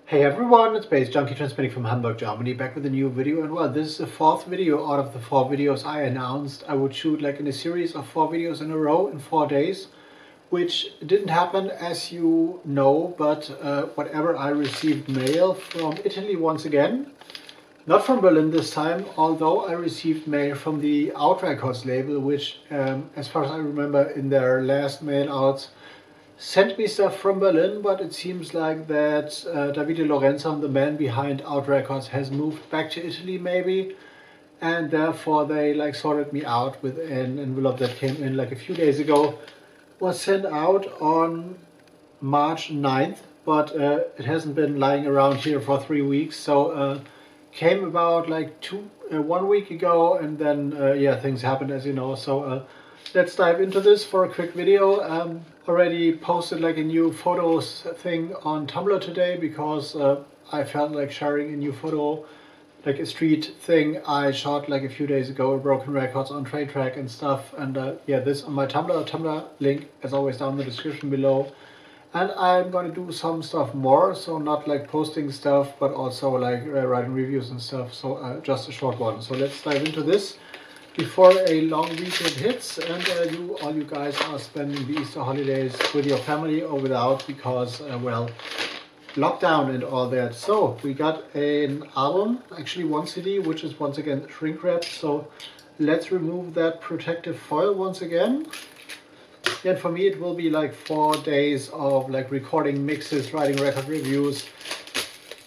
Hey everyone, it's baze.djunkiii transmitting from Hamburg, Germany, back with a new video. And well, this is the fourth video out of the 4 videos I announced I would shoot like in a series of 4 videos in a row in 4 days, which didn't happen as you know, but whatever, I received mail from Italy once again. Not from Berlin this time, although I received mail from the AUT RECORDS label, which as far as I remember in their last mail outs sent me stuff from Berlin, but it seems like that Davide Lorenzo, the man behind AUT RECORDS, has moved back to Italy maybe, and therefore they like sorted me out with an envelope that came in like a few days ago. Was sent out on March 9th, but it hasn't been lying around here for 3 weeks, so came about like 1 week ago, and then yeah, things happened as you know. So let's dive into this for a quick video. Already posted like a new photos thing on Tumblr today because I felt like sharing a new photo, like a street thing I shot like a few days ago, broken records on trade track and stuff. And yeah, this on my Tumblr link as always down in the description below. And I'm going to do some stuff more, so not like posting stuff, but also like writing reviews and stuff. So just a short one. So let's dive into this before a long weekend hits and all you guys are spending the Easter holidays with your family or without because, well, lockdown and all that. So we got an album, actually 1 CD, which is once again shrink wrapped. So let's remove that protective foil once again. And for me it will be like 4 days of like recording mixes, writing record reviews,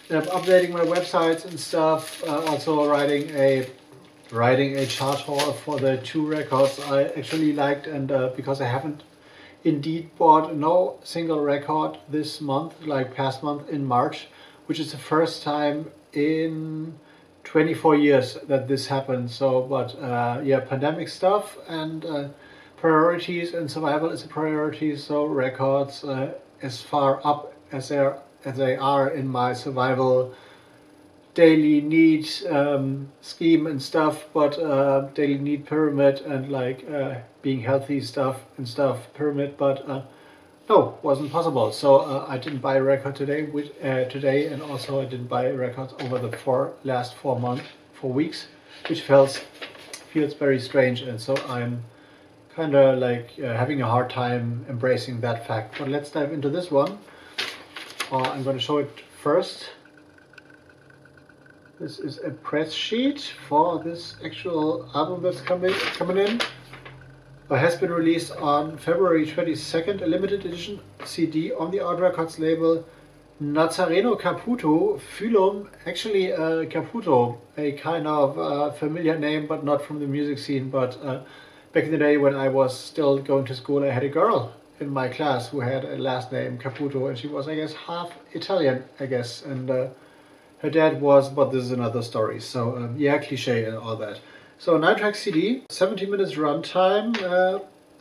updating my websites and stuff, also writing a chart haul for the 2 records I actually liked, and because I haven't indeed bought no single record this month, like past month in March, which is the first time in 24 years that this happened. So but yeah, pandemic stuff and priorities, and survival is a priority, so records as far up as they are in my survival daily need scheme and stuff, but daily need pyramid and like being healthy stuff pyramid, but no, wasn't possible. So I didn't buy a record today, and also I didn't buy records over the last 4 weeks, which feels very strange, and so I'm kind of like having a hard time embracing that fact. But let's dive into this one. I'm going to show it first. This is a press sheet for this actual album that's coming in. It has been released on February 22nd, a limited edition CD on the AUT RECORDS label. Nazareno Caputo, Phylum, actually Caputo, a kind of familiar name, but not from the music scene. But back in the day when I was still going to school, I had a girl in my class who had a last name Caputo, and she was, I guess, half Italian, I guess, and her dad was, but this is another story. So yeah, cliche and all that. So 9-track CD, 70 minutes runtime,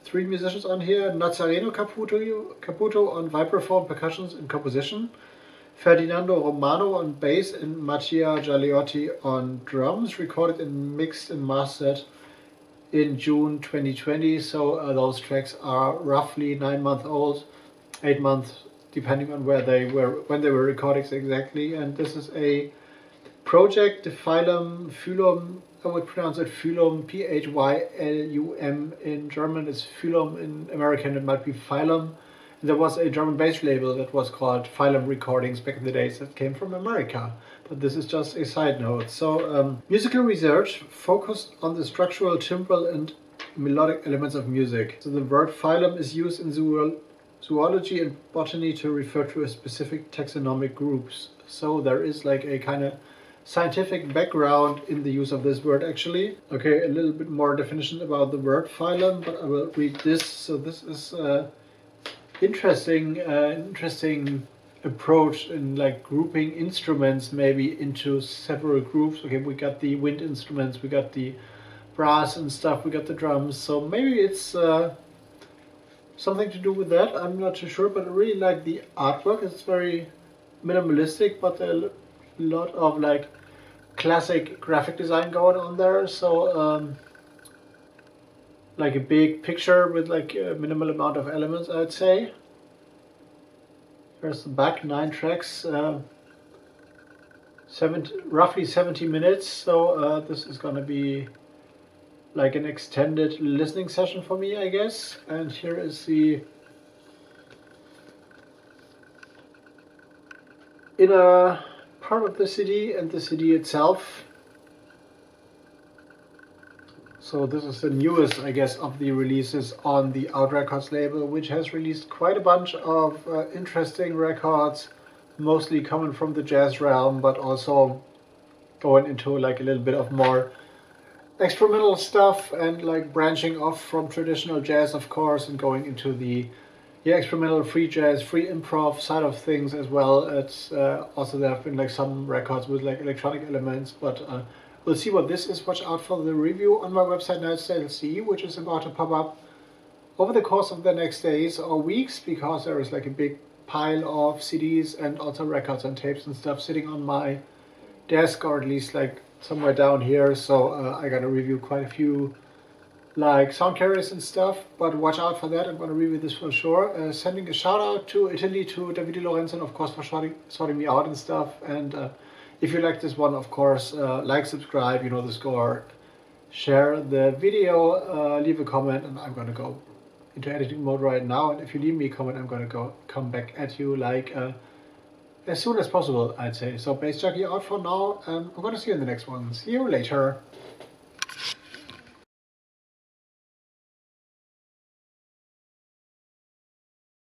3 musicians on here. Nazareno Caputo on vibraphone, percussions and composition. Ferdinando Romano on bass and Mattia Gialiotti on drums. Recorded and mixed and mastered in June 2020. So those tracks are roughly 9 months old, 8 months, depending on when they were recording exactly. And this is a project, the Phylum, I would pronounce it Phylum, P-H-Y-L-U-M in German. It's Phylum in American, it might be Phylum. And there was a German bass label that was called Phylum Recordings back in the days that came from America. But this is just a side note. So musical research focused on the structural, timbral and melodic elements of music. So the word phylum is used in zoology and botany to refer to a specific taxonomic groups. So there is like a kind of scientific background in the use of this word actually. Okay, a little bit more definition about the word phylum, but I will read this. So this is interesting approach in like grouping instruments maybe into several groups. Okay, we got the wind instruments, we got the brass and stuff, we got the drums. So maybe it's something to do with that, I'm not too sure, but I really like the artwork. It's very minimalistic, but a lot of like classic graphic design going on there. So like a big picture with like a minimal amount of elements, I'd say. There's the back, 9 tracks. roughly 70 minutes, so this is gonna be like an extended listening session for me, I guess. And here is the inner part of the CD and the CD itself. So this is the newest, I guess, of the releases on the AUT Records label, which has released quite a bunch of interesting records, mostly coming from the jazz realm, but also going into like a little bit of more experimental stuff and like branching off from traditional jazz, of course, and going into the experimental free jazz, free improv side of things as well. It's also there have been like some records with like electronic elements, but we'll see what this is. Watch out for the review on my website baze.djunkiii, which is about to pop up over the course of the next days or weeks, because there is like a big pile of CDs and also records and tapes and stuff sitting on my desk, or at least like somewhere down here. So I gotta review quite a few like sound carriers and stuff, but watch out for that. I'm gonna review this for sure. Sending a shout out to Italy, to Davide Lorenzo, and of course for sorting me out and stuff. And if you like this one, of course, like, subscribe, you know the score, share the video, leave a comment, and I'm gonna go into editing mode right now. And if you leave me a comment, I'm gonna come back at you like as soon as possible, I'd say. So baze junkie out for now. I'm gonna see you in the next one. See you later.